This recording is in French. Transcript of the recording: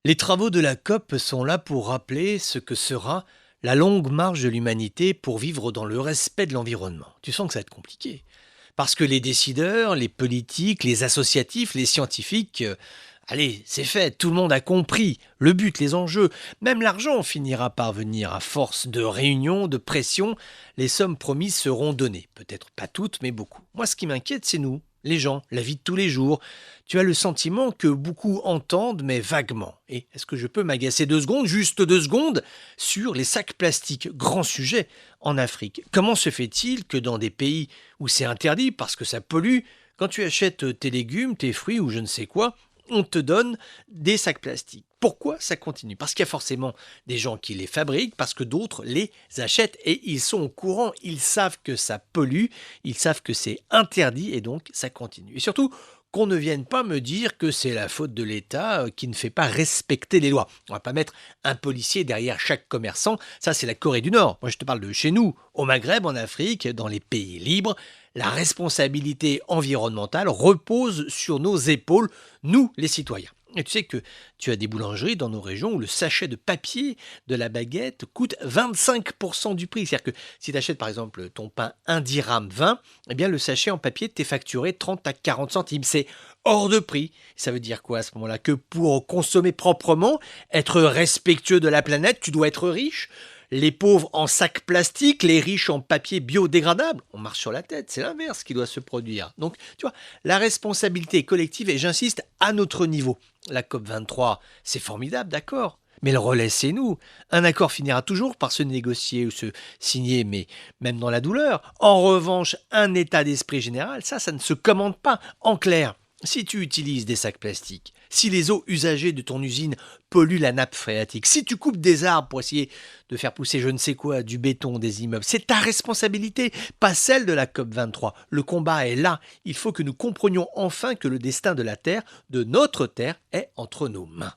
Les travaux de la COP sont là pour rappeler ce que sera la longue marche de l'humanité pour vivre dans le respect de l'environnement. Tu sens que ça va être compliqué. Parce que les décideurs, les politiques, les associatifs, les scientifiques, allez, c'est fait, tout le monde a compris le but, les enjeux. Même l'argent finira par venir à force de réunions, de pression. Les sommes promises seront données. Peut-être pas toutes, mais beaucoup. Moi, ce qui m'inquiète, c'est nous, les gens, la vie de tous les jours. Tu as le sentiment que beaucoup entendent, mais vaguement. Et est-ce que je peux m'agacer 2 secondes, juste 2 secondes, sur les sacs plastiques, grand sujet en Afrique? Comment se fait-il que dans des pays où c'est interdit parce que ça pollue, quand tu achètes tes légumes, tes fruits ou je ne sais quoi, on te donne des sacs plastiques? Pourquoi ça continue? Parce qu'il y a forcément des gens qui les fabriquent, parce que d'autres les achètent et ils sont au courant, ils savent que ça pollue, ils savent que c'est interdit et donc ça continue. Et surtout, qu'on ne vienne pas me dire que c'est la faute de l'État qui ne fait pas respecter les lois. On va pas mettre un policier derrière chaque commerçant, ça c'est la Corée du Nord. Moi je te parle de chez nous, au Maghreb, en Afrique, dans les pays libres. La responsabilité environnementale repose sur nos épaules, nous les citoyens. Et tu sais que tu as des boulangeries dans nos régions où le sachet de papier de la baguette coûte 25% du prix. C'est-à-dire que si tu achètes par exemple ton pain 1 dirham 20, eh bien le sachet en papier t'est facturé 30 à 40 centimes. C'est hors de prix. Ça veut dire quoi à ce moment-là? Que pour consommer proprement, être respectueux de la planète, tu dois être riche. Les pauvres en sac plastique, les riches en papier biodégradable. On marche sur la tête, c'est l'inverse qui doit se produire. Donc, tu vois, la responsabilité est collective et j'insiste à notre niveau. La COP23, c'est formidable, d'accord. Mais le relais, c'est nous. Un accord finira toujours par se négocier ou se signer, mais même dans la douleur. En revanche, un état d'esprit général, ça ne se commande pas. En clair, si tu utilises des sacs plastiques, si les eaux usagées de ton usine polluent la nappe phréatique, si tu coupes des arbres pour essayer de faire pousser je ne sais quoi, du béton, des immeubles, c'est ta responsabilité, pas celle de la COP23. Le combat est là. Il faut que nous comprenions enfin que le destin de la Terre, de notre Terre, est entre nos mains.